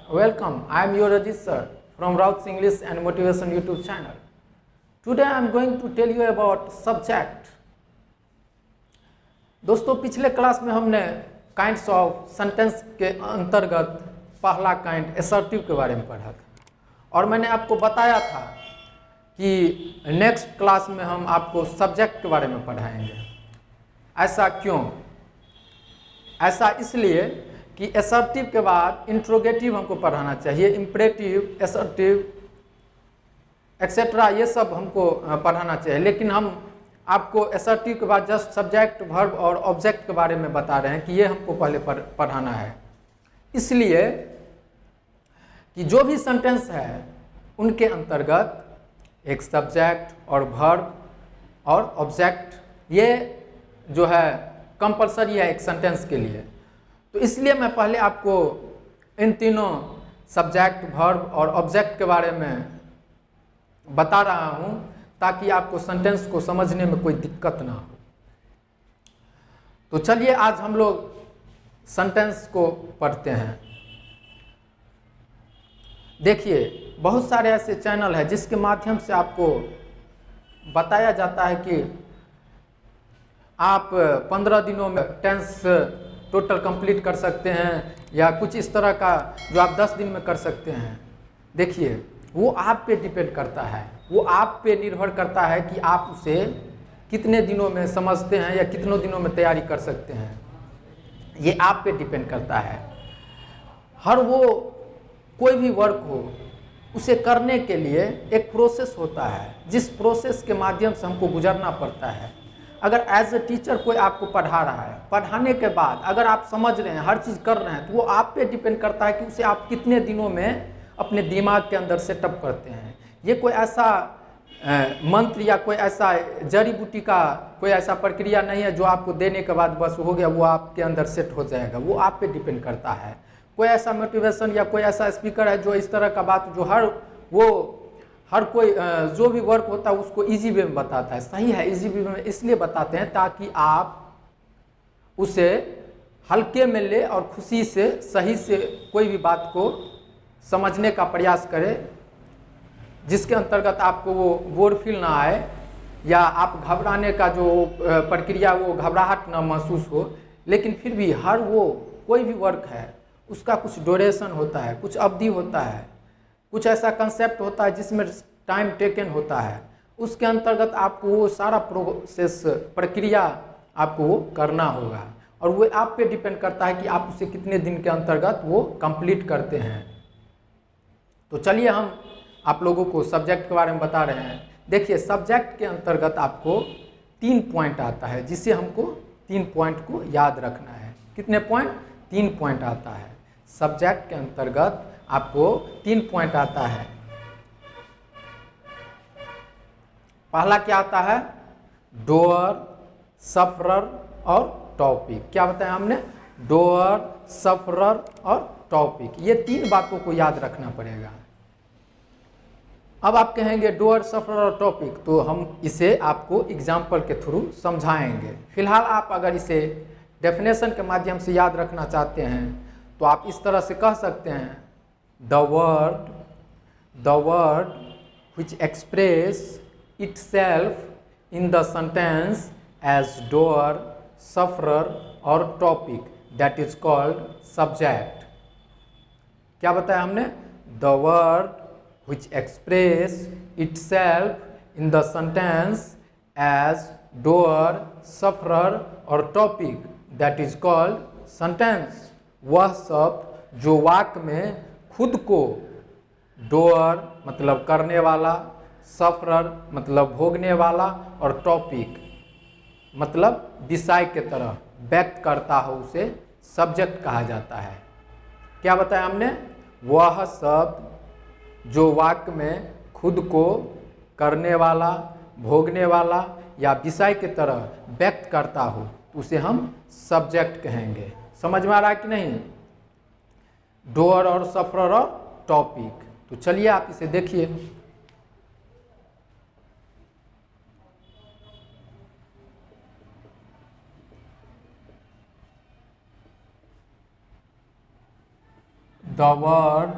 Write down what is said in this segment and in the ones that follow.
welcome. I am your Rajit sir from Rauts English and Motivation YouTube channel. Today I am going to tell you about subject. दोस्तों पिछले class में हमने kinds of sentence के अंतर्गत पहला kind assertive के बारे में पढ़ा था और मैंने आपको बताया था कि नेक्स्ट क्लास में हम आपको सब्जेक्ट के बारे में पढ़ाएंगे। ऐसा क्यों? ऐसा इसलिए कि असर्टिव के बाद इंट्रोगेटिव हमको पढ़ाना चाहिए, इम्परेटिव, असर्टिव एक्सेट्रा ये सब हमको पढ़ाना चाहिए, लेकिन हम आपको असर्टिव के बाद जस्ट सब्जेक्ट, वर्ब और ऑब्जेक्ट के बारे में बता रहे हैं कि ये हमको पहले पढ़ाना है। इसलिए कि जो भी सेंटेंस है उनके अंतर्गत एक सब्जेक्ट और वर्ब और ऑब्जेक्ट ये जो है कंपलसरी है एक सेंटेंस के लिए। तो इसलिए मैं पहले आपको इन तीनों सब्जेक्ट, वर्ब और ऑब्जेक्ट के बारे में बता रहा हूं ताकि आपको सेंटेंस को समझने में कोई दिक्कत ना हो। तो चलिए आज हम लोग सेंटेंस को पढ़ते हैं। देखिए बहुत सारे ऐसे चैनल हैं जिसके माध्यम से आपको बताया जाता है कि आप 15 दिनों में टेंस टोटल कंप्लीट कर सकते हैं या कुछ इस तरह का जो आप 10 दिन में कर सकते हैं। देखिए वो आप पे डिपेंड करता है, वो आप पे निर्भर करता है कि आप उसे कितने दिनों में समझते हैं या कितनों दिनों में तैयारी कर सकते हैं। ये आप पे डिपेंड करता है। हर वो कोई भी वर्क हो उसे करने के लिए एक प्रोसेस होता है, जिस प्रोसेस के माध्यम से हमको गुजरना पड़ता है। अगर एज ए टीचर कोई आपको पढ़ा रहा है, पढ़ाने के बाद अगर आप समझ रहे हैं, हर चीज़ कर रहे हैं, तो वो आप पे डिपेंड करता है कि उसे आप कितने दिनों में अपने दिमाग के अंदर सेटअप करते हैं। ये कोई ऐसा मंत्र या कोई ऐसा जड़ी बूटी का कोई ऐसा प्रक्रिया नहीं है जो आपको देने के बाद बस हो गया, वो आपके अंदर सेट हो जाएगा। वो आप पे डिपेंड करता है। कोई ऐसा मोटिवेशन या कोई ऐसा स्पीकर है जो इस तरह का बात जो हर कोई जो भी वर्क होता है उसको इजी वे में बताता है। सही है, इजी वे में इसलिए बताते हैं ताकि आप उसे हल्के में ले और खुशी से सही से कोई भी बात को समझने का प्रयास करें, जिसके अंतर्गत आपको वो बोर फील ना आए या आप घबराने का जो प्रक्रिया वो घबराहट ना महसूस हो। लेकिन फिर भी हर वो कोई भी वर्क है उसका कुछ ड्यूरेशन होता है, कुछ अवधि होता है, कुछ ऐसा कंसेप्ट होता है जिसमें टाइम टेकन होता है। उसके अंतर्गत आपको वो सारा प्रोसेस प्रक्रिया आपको करना होगा और वो आप पे डिपेंड करता है कि आप उसे कितने दिन के अंतर्गत वो कंप्लीट करते हैं। तो चलिए हम आप लोगों को सब्जेक्ट के बारे में बता रहे हैं। देखिए सब्जेक्ट के अंतर्गत आपको 3 पॉइंट आता है, जिसे हमको 3 पॉइंट को याद रखना है। कितने पॉइंट? 3 पॉइंट आता है। सब्जेक्ट के अंतर्गत आपको 3 पॉइंट आता है। पहला क्या आता है? डोअर, सफरर और टॉपिक। क्या बताया हमने? डोअर, सफरर और टॉपिक। ये 3 बातों को याद रखना पड़ेगा। अब आप कहेंगे डोअर, सफरर और टॉपिक, तो हम इसे आपको एग्जाम्पल के थ्रू समझाएंगे। फिलहाल आप अगर इसे डेफिनेशन के माध्यम से याद रखना चाहते हैं तो आप इस तरह से कह सकते हैं, the word which express itself in the sentence as doer, sufferer और topic, that is called subject। क्या बताया हमने? The word which express itself in the sentence as doer, sufferer और topic, that is called sentence। वह शब्द जो वाक्य में खुद को डोअर मतलब करने वाला, सफरर मतलब भोगने वाला और टॉपिक मतलब विषय के तरह व्यक्त करता हो, उसे सब्जेक्ट कहा जाता है। क्या बताया हमने? वह शब्द जो वाक्य में खुद को करने वाला, भोगने वाला या विषय के तरह व्यक्त करता हो, उसे हम सब्जेक्ट कहेंगे। समझ में आ रहा है कि नहीं? डोअर और सफरर और टॉपिक। तो चलिए आप इसे देखिए। the word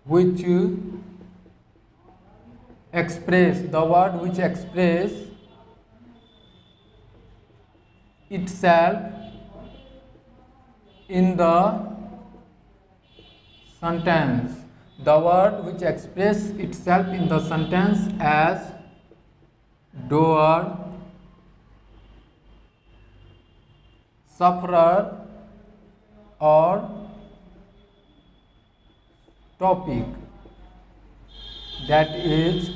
which express itself in the sentence, the word which express itself in the sentence as doer, sufferer or topic, that is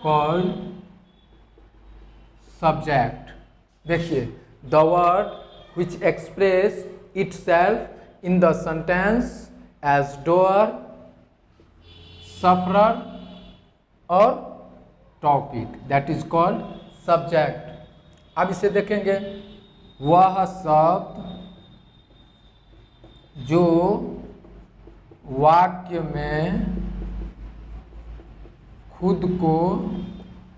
called subject. देखिए, the word which express itself in the sentence as doer, sufferer और topic, that is called subject. अब इसे देखेंगे, वह शब्द जो वाक्य में खुद को,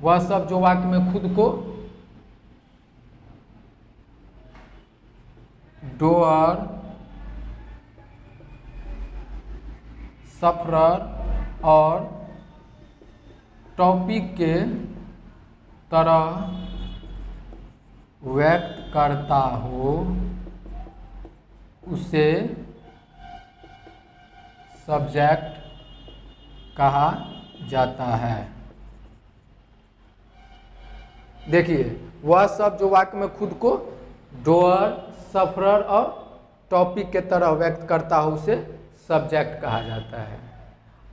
वह शब्द जो वाक्य में खुद को डोअर, सफरर और टॉपिक के तरह व्यक्त करता हो, उसे सब्जेक्ट कहा जाता है। देखिए, वह शब्द जो वाक्य में खुद को डोअर, सफरर और टॉपिक के तरह व्यक्त करता हो, उसे सब्जेक्ट कहा जाता है।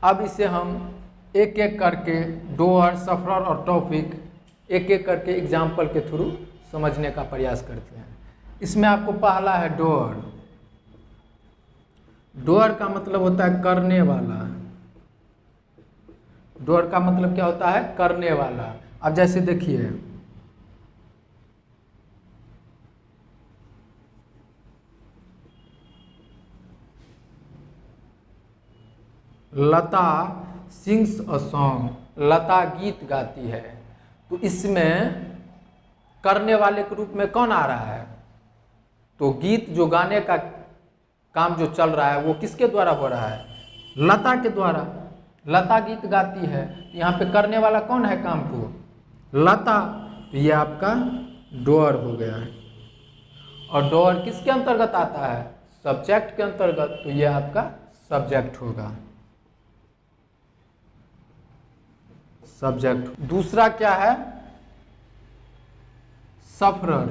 अब इसे हम एक एक करके डोअर, सफरर और टॉपिक एक एक करके एग्जाम्पल के थ्रू समझने का प्रयास करते हैं। इसमें आपको पहला है डोअर। डोअर का मतलब होता है करने वाला। डोअर का मतलब क्या होता है? करने वाला। अब जैसे देखिए, लता सिंग्स अ सॉन्ग, लता गीत गाती है, तो इसमें करने वाले के रूप में कौन आ रहा है? तो गीत जो गाने का काम जो चल रहा है वो किसके द्वारा हो रहा है? लता के द्वारा। लता गीत गाती है, यहाँ पे करने वाला कौन है काम को? लता। तो ये आपका डोअर हो गया है। और डोअर किसके अंतर्गत आता है? सब्जेक्ट के अंतर्गत। तो ये आपका सब्जेक्ट होगा, सब्जेक्ट। दूसरा क्या है? सफरर।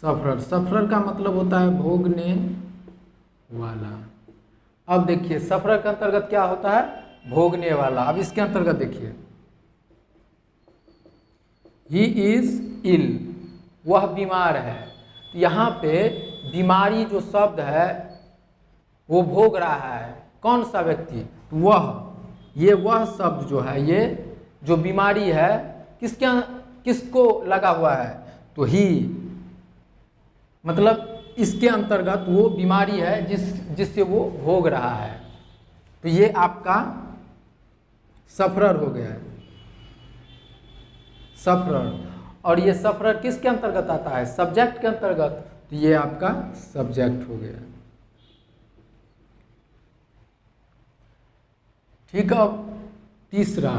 सफरर, सफरर का मतलब होता है भोगने वाला। अब देखिए, सफरर के अंतर्गत क्या होता है? भोगने वाला। अब इसके अंतर्गत देखिए, ही इज इल, वह बीमार है। यहाँ पे बीमारी जो शब्द है वो भोग रहा है। कौन सा व्यक्ति? वह। ये वह शब्द जो है, ये जो बीमारी है, किसको लगा हुआ है? तो ही, मतलब इसके अंतर्गत वो बीमारी है जिससे वो भोग रहा है। तो ये आपका सफरर हो गया है, सफरर। और ये सफरर किसके अंतर्गत आता है? सब्जेक्ट के अंतर्गत। तो ये आपका सब्जेक्ट हो गया। ठीक है। अब तीसरा,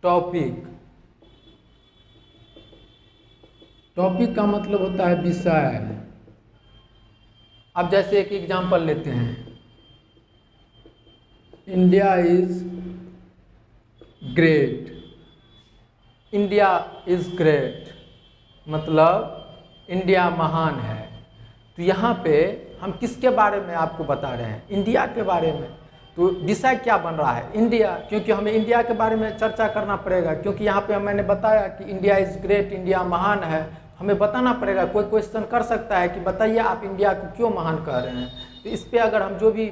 टॉपिक। टॉपिक का मतलब होता है विषय। अब जैसे एक एग्जांपल लेते हैं, India is great. India is great मतलब इंडिया महान है। तो यहाँ पे हम किसके बारे में आपको बता रहे हैं? इंडिया के बारे में। तो विषय क्या बन रहा है? इंडिया, क्योंकि हमें इंडिया के बारे में चर्चा करना पड़ेगा। क्योंकि यहाँ पे मैंने बताया कि इंडिया इज़ ग्रेट, इंडिया महान है, हमें बताना पड़ेगा। कोई क्वेश्चन कर सकता है कि बताइए आप इंडिया को क्यों महान कह रहे हैं। तो इस पर अगर हम जो भी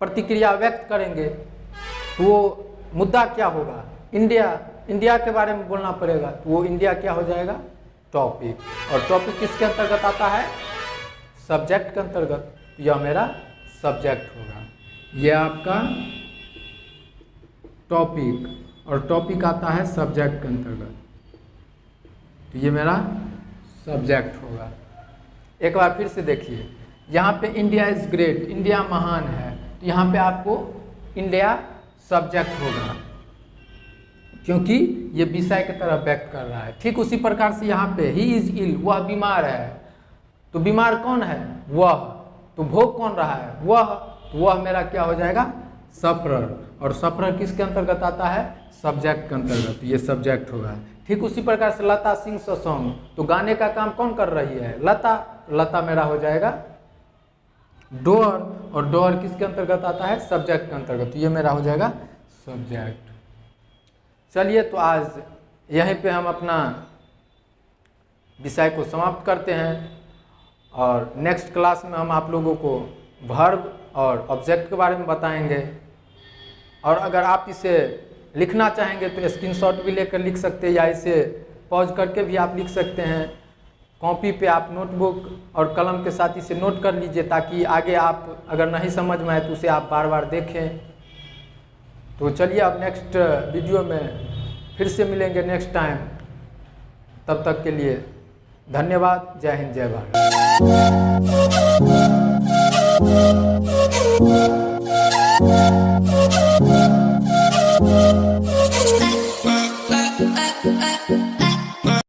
प्रतिक्रिया व्यक्त करेंगे तो वो मुद्दा क्या होगा? इंडिया के बारे में बोलना पड़ेगा। तो वो इंडिया क्या हो जाएगा? टॉपिक। और टॉपिक किसके अंतर्गत आता है? सब्जेक्ट के अंतर्गत। यह मेरा सब्जेक्ट होगा। यह आपका टॉपिक, और टॉपिक आता है सब्जेक्ट के अंतर्गत, तो ये मेरा सब्जेक्ट होगा। एक बार फिर से देखिए, यहाँ पे इंडिया इज़ ग्रेट, इंडिया महान है, तो यहाँ पे आपको इंडिया सब्जेक्ट होगा, क्योंकि ये विषय की तरह व्यक्त कर रहा है। ठीक उसी प्रकार से यहाँ पे ही इज़ इल, वह बीमार है, तो बीमार कौन है? वह। तो भोग कौन रहा है? वह। तो वह मेरा क्या हो जाएगा? सफरर, और सफरर किसके अंतर्गत आता है? सब्जेक्ट के अंतर्गत, ये सब्जेक्ट होगा। ठीक उसी प्रकार से लता सिंग्स अ सॉन्ग, तो गाने का काम कौन कर रही है? लता, तो लता मेरा हो जाएगा डोअर, और डोअर किसके अंतर्गत आता है? सब्जेक्ट के अंतर्गत, तो ये मेरा हो जाएगा सब्जेक्ट। चलिए, तो आज यहीं पे हम अपना विषय को समाप्त करते हैं, और नेक्स्ट क्लास में हम आप लोगों को वर्ब और ऑब्जेक्ट के बारे में बताएंगे। और अगर आप इसे लिखना चाहेंगे तो स्क्रीनशॉट भी लेकर लिख सकते हैं, या इसे पॉज करके भी आप लिख सकते हैं। कॉपी पे आप नोटबुक और कलम के साथ इसे नोट कर लीजिए, ताकि आगे आप अगर नहीं समझ में आए तो उसे आप बार बार देखें। तो चलिए, अब नेक्स्ट वीडियो में फिर से मिलेंगे नेक्स्ट टाइम। तब तक के लिए धन्यवाद। जय हिंद, जय भारत।